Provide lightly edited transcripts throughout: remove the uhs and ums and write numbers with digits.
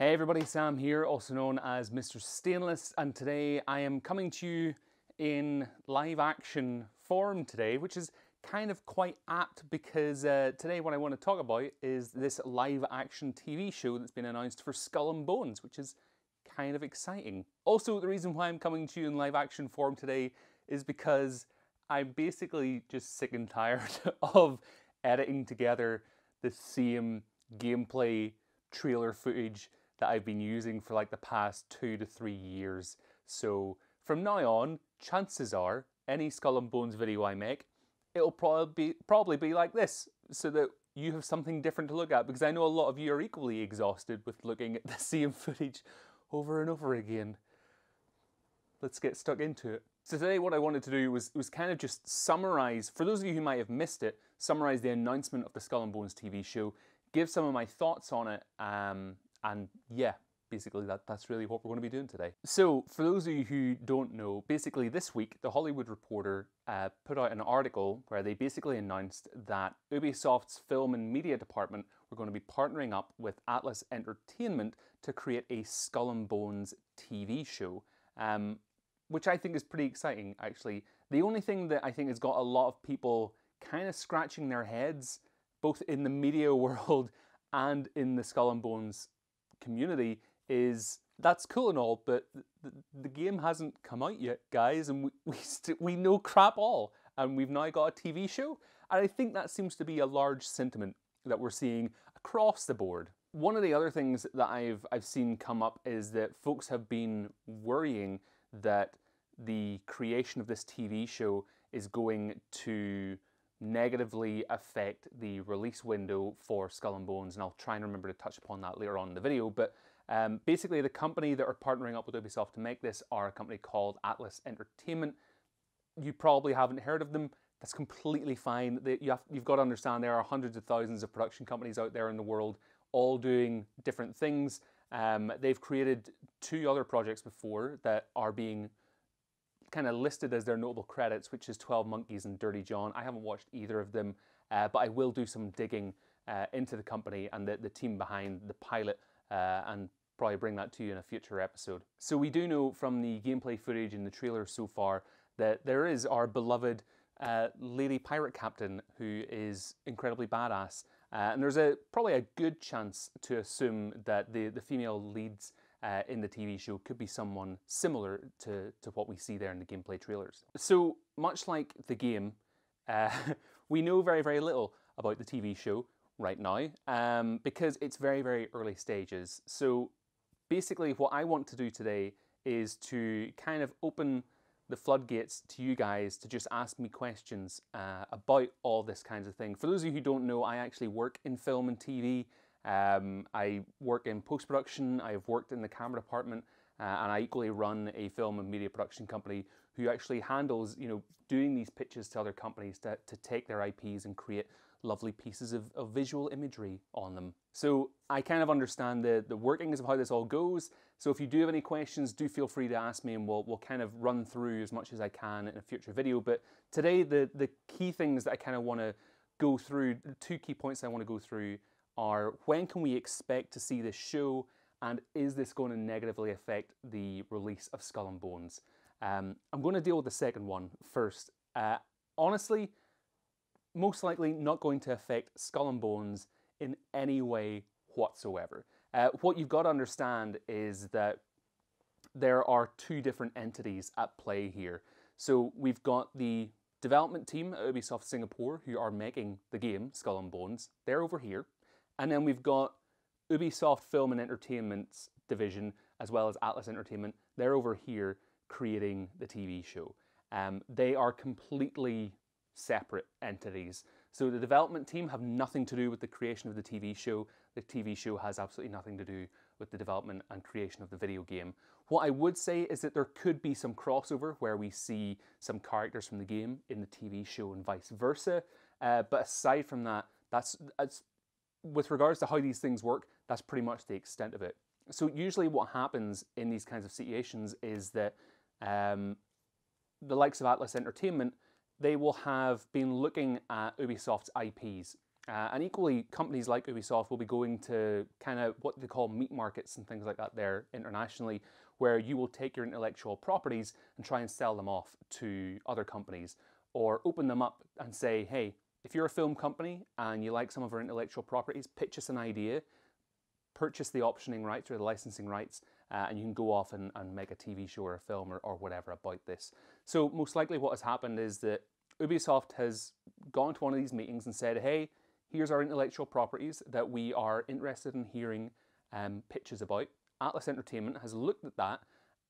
Hey everybody, Sam here, also known as Mr. Stainless, and today I am coming to you in live action form today, which is kind of quite apt because today what I want to talk about is this live action TV show that's been announced for Skull and Bones, which is kind of exciting. Also, the reason why I'm coming to you in live action form today is because I'm basically just sick and tired of editing together the same gameplay trailer footage that I've been using for like the past 2 to 3 years. So from now on, chances are any Skull and Bones video I make, it'll probably be like this, so that you have something different to look at, because I know a lot of you are equally exhausted with looking at the same footage over and over again. Let's get stuck into it. So today what I wanted to do was kind of just summarize, for those of you who might have missed it, summarize the announcement of the Skull and Bones TV show, give some of my thoughts on it, and yeah, basically that's really what we're going to be doing today. So for those of you who don't know, basically this week, The Hollywood Reporter put out an article where they basically announced that Ubisoft's film and media department were going to be partnering up with Atlas Entertainment to create a Skull and Bones TV show, which I think is pretty exciting, actually. The only thing that I think has got a lot of people kind of scratching their heads, both in the media world and in the Skull and Bones community, is that's cool and all, but the game hasn't come out yet, guys, and we know crap all, and we've now got a TV show. And I think that seems to be a large sentiment that we're seeing across the board. One of the other things that I've seen come up is that folks have been worrying that the creation of this TV show is going to negatively affect the release window for Skull and Bones, and I'll try and remember to touch upon that later on in the video. But basically the company that are partnering up with Ubisoft to make this are a company called Atlas Entertainment. You probably haven't heard of them. That's completely fine. You've got to understand there are hundreds of thousands of production companies out there in the world, all doing different things. They've created 2 other projects before that are being kind of listed as their notable credits, which is 12 Monkeys and Dirty John. I haven't watched either of them, but I will do some digging into the company and the team behind the pilot, and probably bring that to you in a future episode. So we do know from the gameplay footage in the trailer so far that there is our beloved lady pirate captain who is incredibly badass, and there's probably a good chance to assume that the female leads in the TV show could be someone similar to what we see there in the gameplay trailers. So much like the game, we know very, very little about the TV show right now, because it's very, very early stages. So basically what I want to do today is to kind of open the floodgates to you guys to just ask me questions about all this kinds of thing. For those of you who don't know, I actually work in film and TV. I work in post-production, I've worked in the camera department, and I equally run a film and media production company who actually handles, doing these pitches to other companies to take their IPs and create lovely pieces of visual imagery on them. So I kind of understand the workings of how this all goes. So if you do have any questions, do feel free to ask me, and we'll kind of run through as much as I can in a future video. But today, the key things that I kind of want to go through, 2 key points I want to go through, are when can we expect to see this show, and is this going to negatively affect the release of Skull and Bones? I'm going to deal with the second one first. Honestly, most likely not going to affect Skull and Bones in any way whatsoever. What you've got to understand is that there are 2 different entities at play here. So we've got the development team at Ubisoft Singapore who are making the game Skull and Bones. They're over here. And then we've got Ubisoft Film and Entertainment's division, as well as Atlas Entertainment. They're over here creating the TV show. They are completely separate entities. So the development team have nothing to do with the creation of the TV show. The TV show has absolutely nothing to do with the development and creation of the video game. What I would say is that there could be some crossover where we see some characters from the game in the TV show and vice versa. But aside from that, that's with regards to how these things work, that's pretty much the extent of it. So usually what happens in these kinds of situations is that the likes of Atlas Entertainment, they will have been looking at Ubisoft's IPs And equally, companies like Ubisoft will be going to kind of what they call meat markets and things like that there internationally, where you will take your intellectual properties and try and sell them off to other companies, or open them up and say, hey, if you're a film company and you like some of our intellectual properties, pitch us an idea, purchase the optioning rights or the licensing rights, and you can go off and make a TV show or a film or whatever about this. So most likely what has happened is that Ubisoft has gone to one of these meetings and said, hey, here's our intellectual properties that we are interested in hearing pitches about. Atlas Entertainment has looked at that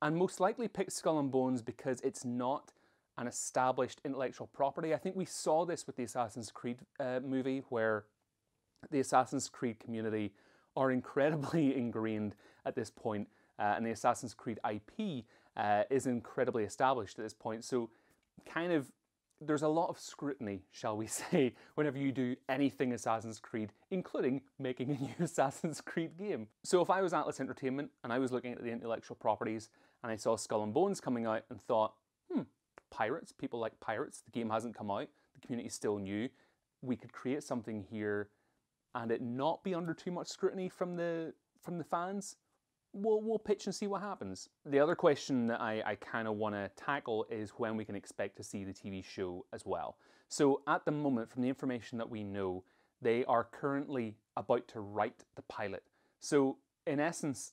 and most likely picked Skull and Bones because it's not an established intellectual property. I think we saw this with the Assassin's Creed movie, where the Assassin's Creed community are incredibly ingrained at this point, and the Assassin's Creed IP is incredibly established at this point. So kind of there's a lot of scrutiny, shall we say, whenever you do anything Assassin's Creed, including making a new Assassin's Creed game. So if I was Atlas Entertainment and I was looking at the intellectual properties and I saw Skull and Bones coming out and thought, pirates, people like pirates, the game hasn't come out, the community's still new, we could create something here and it not be under too much scrutiny from the fans, we'll pitch and see what happens. The other question that I kind of want to tackle is when we can expect to see the TV show as well. So at the moment, from the information that we know, they are currently about to write the pilot. So in essence,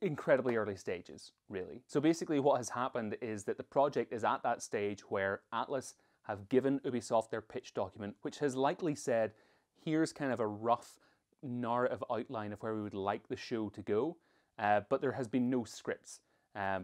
incredibly early stages, really. So basically what has happened is that the project is at that stage where Atlas have given Ubisoft their pitch document, which has likely said, here's kind of a rough narrative outline of where we would like the show to go, but there has been no scripts,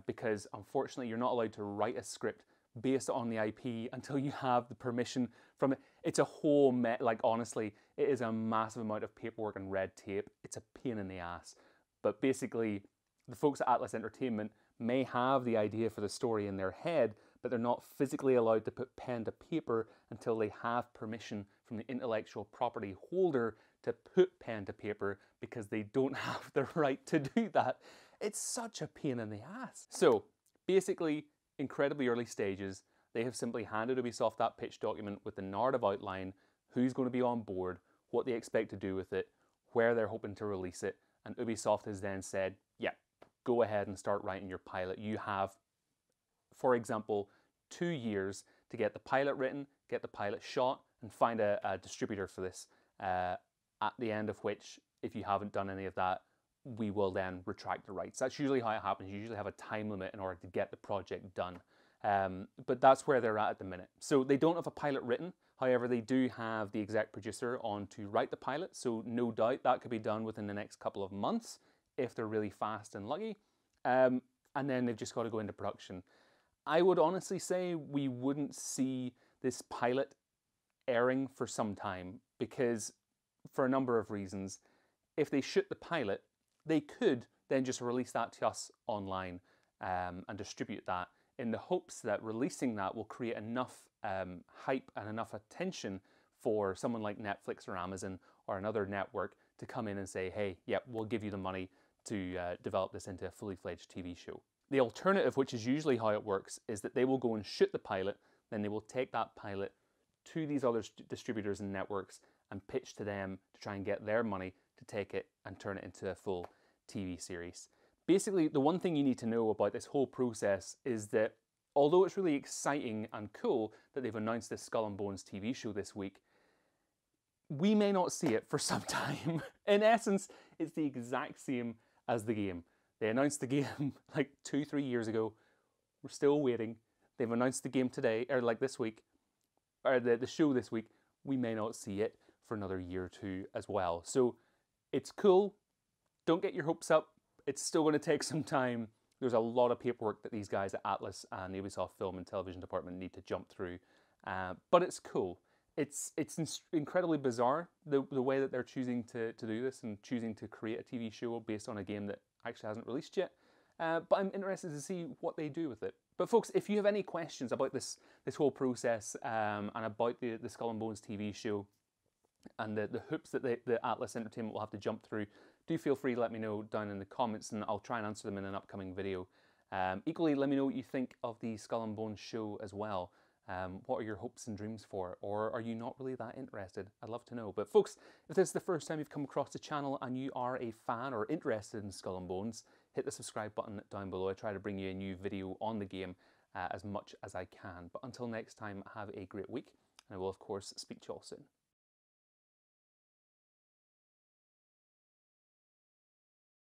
because unfortunately you're not allowed to write a script based on the IP until you have the permission from it. It's a whole, like honestly, it is a massive amount of paperwork and red tape. It's a pain in the ass. But basically, the folks at Atlas Entertainment may have the idea for the story in their head, but they're not physically allowed to put pen to paper until they have permission from the intellectual property holder to put pen to paper, because they don't have the right to do that. It's such a pain in the ass. So basically, incredibly early stages, they have simply handed Ubisoft that pitch document with the narrative outline, who's going to be on board, what they expect to do with it, where they're hoping to release it, and Ubisoft has then said, yeah, go ahead and start writing your pilot. You have, for example, 2 years to get the pilot written, get the pilot shot, and find a distributor for this, at the end of which, if you haven't done any of that, we will then retract the rights. That's usually how it happens. You usually have a time limit in order to get the project done. But that's where they're at the minute. So they don't have a pilot written. However, they do have the exec producer on to write the pilot, so no doubt that could be done within the next couple of months if they're really fast and lucky. And then they've just got to go into production. I would honestly say we wouldn't see this pilot airing for some time, because for a number of reasons. If they shoot the pilot, they could then just release that to us online and distribute that, in the hopes that releasing that will create enough hype and enough attention for someone like Netflix or Amazon or another network to come in and say, hey, yep, we'll give you the money to develop this into a fully fledged TV show. The alternative, which is usually how it works, is that they will go and shoot the pilot, then they will take that pilot to these other distributors and networks and pitch to them to try and get their money to take it and turn it into a full TV series. Basically, the one thing you need to know about this whole process is that although it's really exciting and cool that they've announced this Skull and Bones TV show this week, we may not see it for some time. In essence, it's the exact same as the game. They announced the game like 2-3 years ago. We're still waiting. They've announced the game today, or like this week, or the show this week. We may not see it for another year or two as well. So it's cool. Don't get your hopes up. It's still going to take some time. There's a lot of paperwork that these guys at Atlas and the Ubisoft Film and Television Department need to jump through. But it's cool. It's incredibly bizarre, the way that they're choosing to do this and choosing to create a TV show based on a game that actually hasn't released yet. But I'm interested to see what they do with it. But folks, if you have any questions about this whole process and about the Skull and Bones TV show and the hoops that the Atlas Entertainment will have to jump through, do feel free to let me know down in the comments, and I'll try and answer them in an upcoming video. Equally, let me know what you think of the Skull and Bones show as well. What are your hopes and dreams for it? Or are you not really that interested? I'd love to know. But folks, if this is the first time you've come across the channel and you are a fan or interested in Skull and Bones, hit the subscribe button down below. I try to bring you a new video on the game as much as I can. But until next time, have a great week, and I will of course speak to you all soon.